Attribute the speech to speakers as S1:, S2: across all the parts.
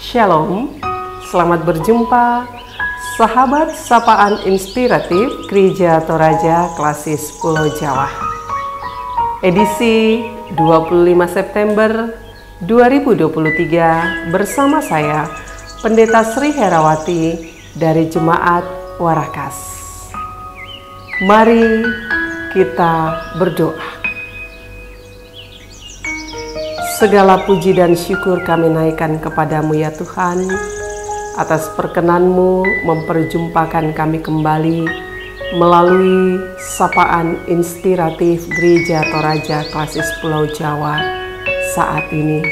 S1: Shalom, selamat berjumpa sahabat sapaan inspiratif Gereja Toraja Klasis Pulau Jawa. Edisi 25 September 2023 bersama saya Pendeta Sri Herawati dari Jemaat Warakas. Mari kita berdoa. Segala puji dan syukur kami naikkan kepadamu ya Tuhan, atas perkenan-Mu memperjumpakan kami kembali melalui sapaan inspiratif Gereja Toraja Klasis Pulau Jawa saat ini.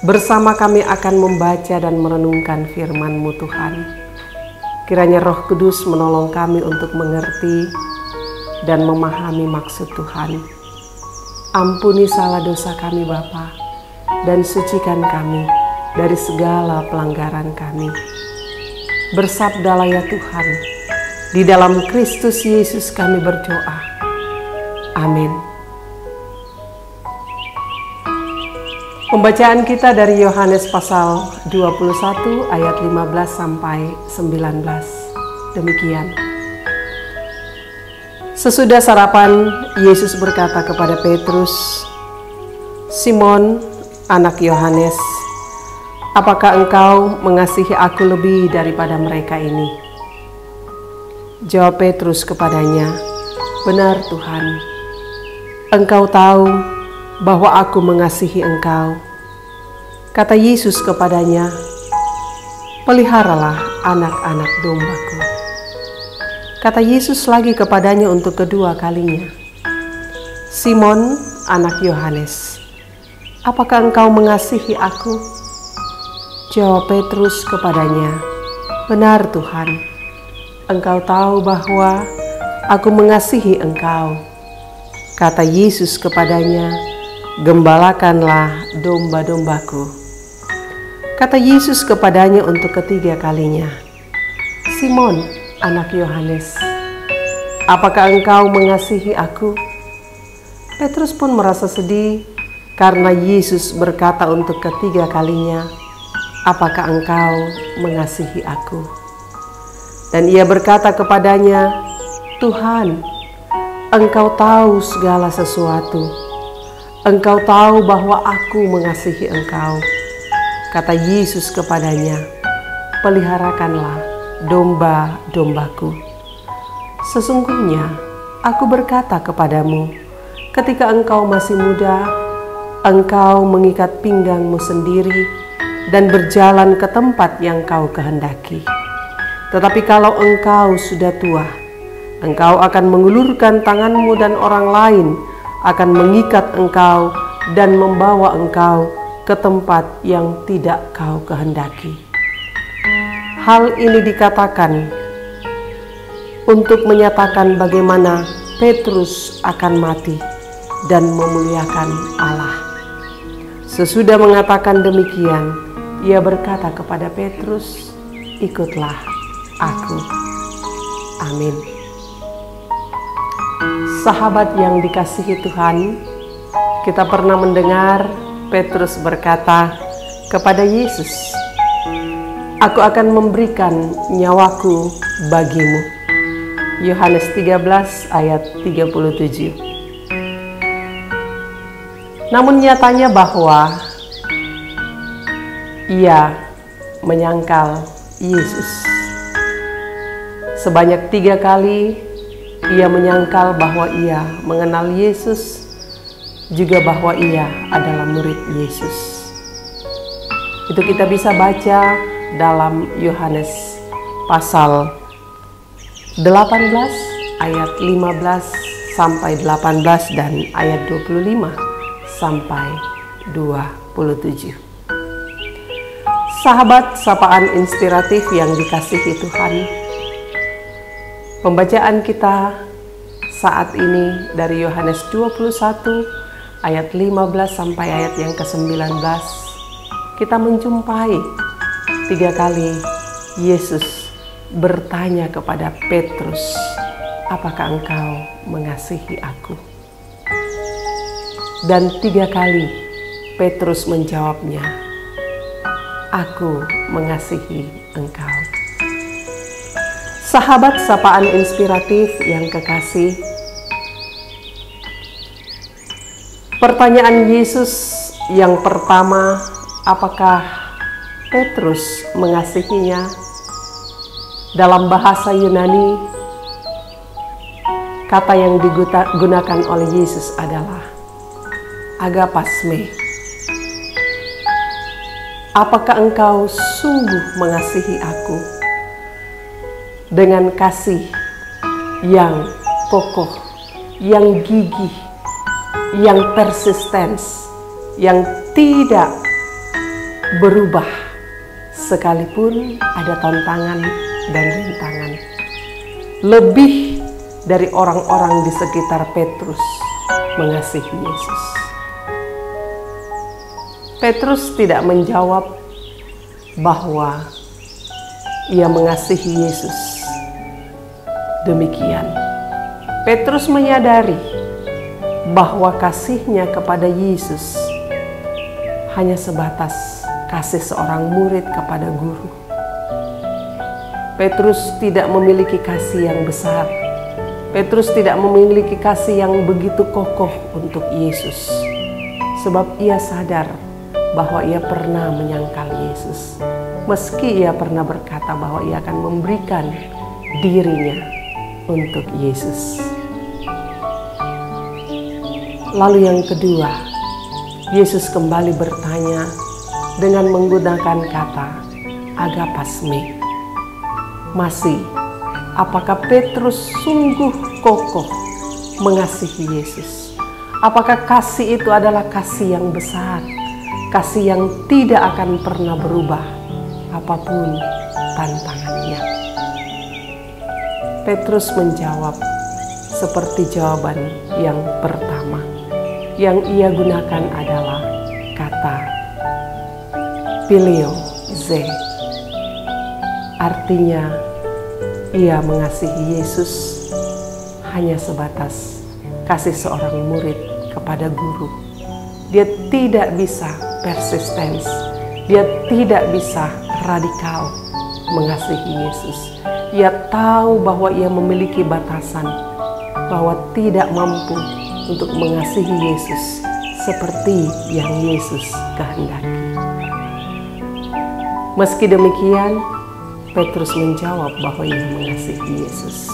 S1: Bersama kami akan membaca dan merenungkan firman-Mu Tuhan. Kiranya Roh Kudus menolong kami untuk mengerti dan memahami maksud Tuhan. Ampuni salah dosa kami Bapa, dan sucikan kami dari segala pelanggaran kami. Bersabdalah ya Tuhan, di dalam Kristus Yesus kami berdoa. Amin. Pembacaan kita dari Yohanes pasal 21 ayat 15 sampai 19. Demikian. Sesudah sarapan, Yesus berkata kepada Petrus, "Simon, anak Yohanes, apakah engkau mengasihi aku lebih daripada mereka ini?" Jawab Petrus kepadanya, "Benar Tuhan, Engkau tahu bahwa aku mengasihi Engkau." Kata Yesus kepadanya, "Peliharalah anak-anak dombaku." Kata Yesus lagi kepadanya untuk kedua kalinya, "Simon, anak Yohanes, apakah engkau mengasihi aku?" Jawab Petrus kepadanya, "Benar Tuhan, Engkau tahu bahwa aku mengasihi Engkau." Kata Yesus kepadanya, "Gembalakanlah domba-dombaku." Kata Yesus kepadanya untuk ketiga kalinya, "Simon, anak Yohanes, apakah engkau mengasihi aku?" Petrus pun merasa sedih karena Yesus berkata untuk ketiga kalinya, "Apakah engkau mengasihi aku?" Dan ia berkata kepadanya, "Tuhan, Engkau tahu segala sesuatu. Engkau tahu bahwa aku mengasihi Engkau." Kata Yesus kepadanya, "Peliharakanlah domba-dombaku. Sesungguhnya aku berkata kepadamu, ketika engkau masih muda, engkau mengikat pinggangmu sendiri dan berjalan ke tempat yang kau kehendaki. Tetapi kalau engkau sudah tua, engkau akan mengulurkan tanganmu dan orang lain akan mengikat engkau dan membawa engkau ke tempat yang tidak kau kehendaki." Hal ini dikatakan untuk menyatakan bagaimana Petrus akan mati dan memuliakan Allah. Sesudah mengatakan demikian, ia berkata kepada Petrus, "Ikutlah aku." Amin. Sahabat yang dikasihi Tuhan, kita pernah mendengar Petrus berkata kepada Yesus, "Aku akan memberikan nyawaku bagimu." Yohanes 13 ayat 37. Namun nyatanya bahwa ia menyangkal Yesus. Sebanyak 3 kali ia menyangkal bahwa ia mengenal Yesus, juga bahwa ia adalah murid Yesus. Itu kita bisa baca dalam Yohanes pasal 18 ayat 15 sampai 18 dan ayat 25 sampai 27. Sahabat sapaan inspiratif yang dikasihi Tuhan, pembacaan kita saat ini dari Yohanes 21 ayat 15 sampai ayat yang ke-19. Kita menjumpai 3 kali Yesus bertanya kepada Petrus, "Apakah engkau mengasihi aku?" Dan 3 kali Petrus menjawabnya, aku mengasihi engkau. Sahabat sapaan inspiratif yang kekasih, pertanyaan Yesus yang pertama, apakah Petrus mengasihinya? Dalam bahasa Yunani, kata yang digunakan oleh Yesus adalah agapasme. Apakah engkau sungguh mengasihi aku dengan kasih yang kokoh, yang gigih, yang persistens, yang tidak berubah sekalipun ada tantangan dan rintangan. Lebih dari orang-orang di sekitar Petrus mengasihi Yesus. Petrus tidak menjawab bahwa ia mengasihi Yesus demikian. Petrus menyadari bahwa kasihnya kepada Yesus hanya sebatas kasih seorang murid kepada guru. Petrus tidak memiliki kasih yang besar. Petrus tidak memiliki kasih yang begitu kokoh untuk Yesus, sebab ia sadar bahwa ia pernah menyangkal Yesus, meski ia pernah berkata bahwa ia akan memberikan dirinya untuk Yesus. Lalu yang kedua, Yesus kembali bertanya dengan menggunakan kata agapasme. Masih, apakah Petrus sungguh kokoh mengasihi Yesus? Apakah kasih itu adalah kasih yang besar, kasih yang tidak akan pernah berubah apapun tantangannya? Petrus menjawab seperti jawaban yang pertama. Yang ia gunakan adalah kata phileo ze. Artinya, ia mengasihi Yesus hanya sebatas kasih seorang murid kepada guru. Dia tidak bisa persistens, dia tidak bisa radikal mengasihi Yesus. Ia tahu bahwa ia memiliki batasan, bahwa tidak mampu untuk mengasihi Yesus seperti yang Yesus kehendaki. Meski demikian, Petrus menjawab bahwa ia mengasihi Yesus.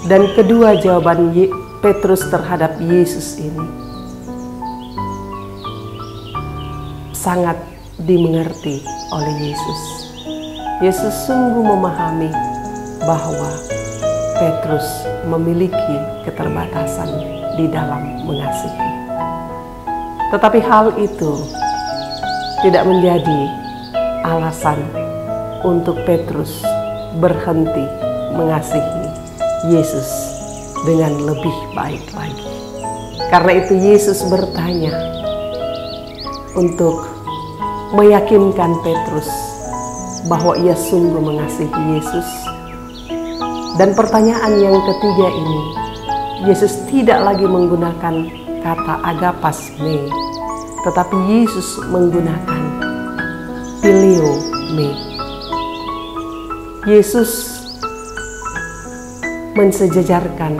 S1: Dan kedua jawaban Petrus terhadap Yesus ini sangat dimengerti oleh Yesus. Yesus sungguh memahami bahwa Petrus memiliki keterbatasan di dalam mengasihi. Tetapi hal itu tidak menjadi alasan untuk Petrus berhenti mengasihi Yesus dengan lebih baik lagi. Karena itu Yesus bertanya untuk meyakinkan Petrus bahwa ia sungguh mengasihi Yesus. Dan pertanyaan yang ketiga ini, Yesus tidak lagi menggunakan kata agapasme, tetapi Yesus menggunakan phileo me. Yesus mensejajarkan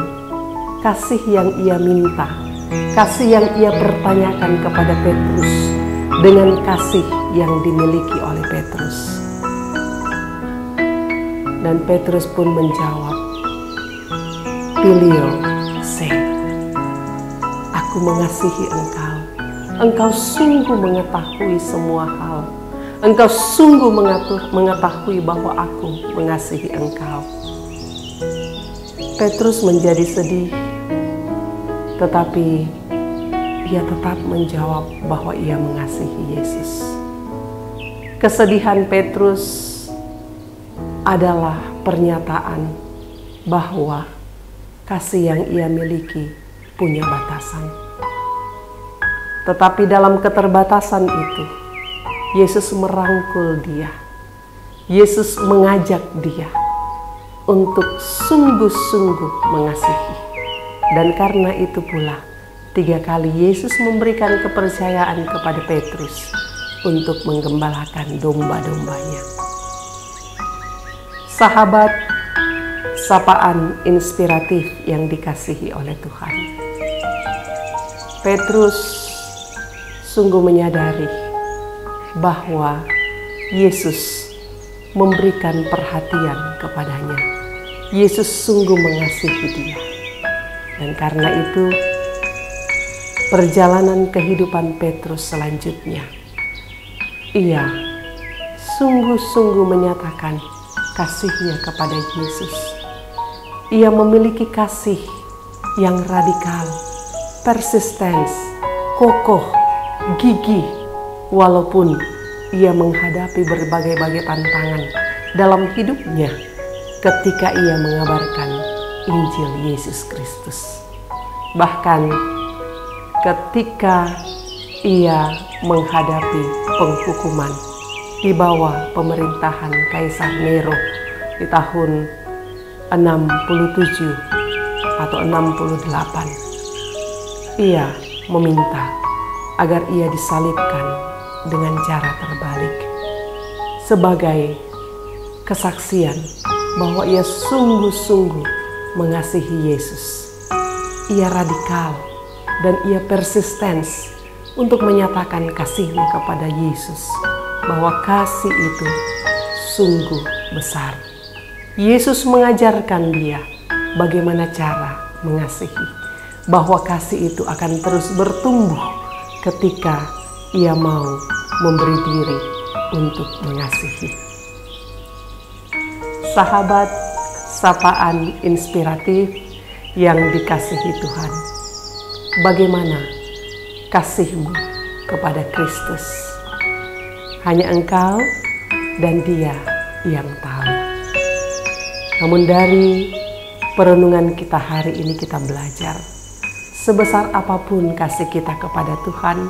S1: kasih yang ia minta, kasih yang ia pertanyakan kepada Petrus dengan kasih yang dimiliki oleh Petrus. Dan Petrus pun menjawab, phileo se. Aku mengasihi engkau. Engkau sungguh mengetahui semua hal. Engkau sungguh mengetahui bahwa aku mengasihi engkau. Petrus menjadi sedih, tetapi ia tetap menjawab bahwa ia mengasihi Yesus. Kesedihan Petrus adalah pernyataan bahwa kasih yang ia miliki punya batasan. Tetapi dalam keterbatasan itu, Yesus merangkul dia. Yesus mengajak dia untuk sungguh-sungguh mengasihi. Dan karena itu pula, 3 kali Yesus memberikan kepercayaan kepada Petrus untuk menggembalakan domba-dombanya. Sahabat, sapaan inspiratif yang dikasihi oleh Tuhan. Petrus sungguh menyadari bahwa Yesus memberikan perhatian kepadanya. Yesus sungguh mengasihi dia. Dan karena itu, perjalanan kehidupan Petrus selanjutnya, ia sungguh-sungguh menyatakan kasihnya kepada Yesus. Ia memiliki kasih yang radikal, persistens, kokoh, gigih, walaupun ia menghadapi berbagai-bagai tantangan dalam hidupnya ketika ia mengabarkan Injil Yesus Kristus. Bahkan ketika ia menghadapi penghukuman di bawah pemerintahan Kaisar Nero di tahun 67 atau 68, ia meminta agar ia disalibkan dengan cara terbalik sebagai kesaksian bahwa ia sungguh-sungguh mengasihi Yesus. Ia radikal dan ia persistens untuk menyatakan kasihnya kepada Yesus, bahwa kasih itu sungguh besar. Yesus mengajarkan dia bagaimana cara mengasihi, bahwa kasih itu akan terus bertumbuh ketika ia mau memberi diri untuk mengasihi. Sahabat, sapaan inspiratif yang dikasihi Tuhan, bagaimana kasihmu kepada Kristus? Hanya Engkau dan Dia yang tahu. Namun dari perenungan kita hari ini kita belajar, sebesar apapun kasih kita kepada Tuhan,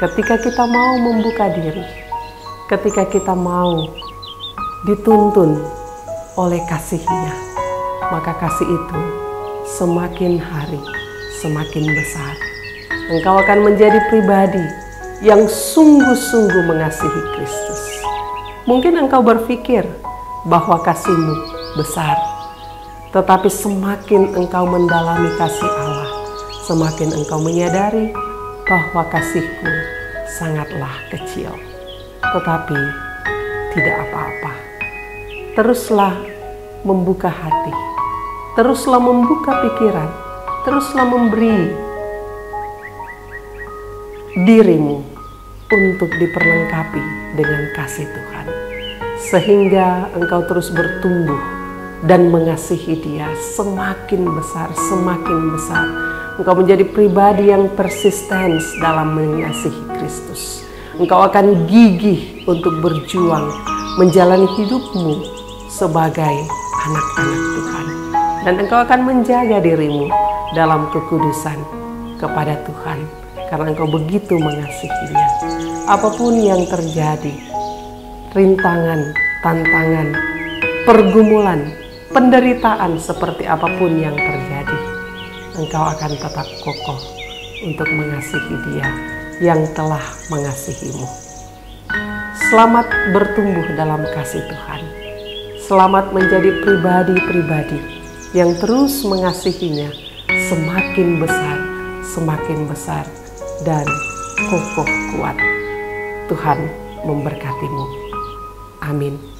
S1: ketika kita mau membuka diri, ketika kita mau dituntun oleh kasih-Nya, maka kasih itu semakin hari semakin besar. Engkau akan menjadi pribadi yang sungguh-sungguh mengasihi Kristus. Mungkin engkau berpikir bahwa kasih-Mu besar, tetapi semakin engkau mendalami kasih Allah, semakin engkau menyadari bahwa kasih-Ku sangatlah kecil. Tetapi tidak apa-apa. Teruslah membuka hati, teruslah membuka pikiran, teruslah memberi dirimu untuk diperlengkapi dengan kasih Tuhan, sehingga engkau terus bertumbuh dan mengasihi Dia semakin besar, semakin besar. Engkau menjadi pribadi yang persisten dalam mengasihi Kristus. Engkau akan gigih untuk berjuang menjalani hidupmu sebagai anak-anak Tuhan. Dan engkau akan menjaga dirimu dalam kekudusan kepada Tuhan, karena engkau begitu mengasihinya. Apapun yang terjadi, rintangan, tantangan, pergumulan, penderitaan seperti apapun yang terjadi, engkau akan tetap kokoh untuk mengasihi Dia yang telah mengasihimu. Selamat bertumbuh dalam kasih Tuhan. Selamat menjadi pribadi-pribadi yang terus mengasihinya semakin besar, dan kokoh kuat. Tuhan memberkatimu. Amin.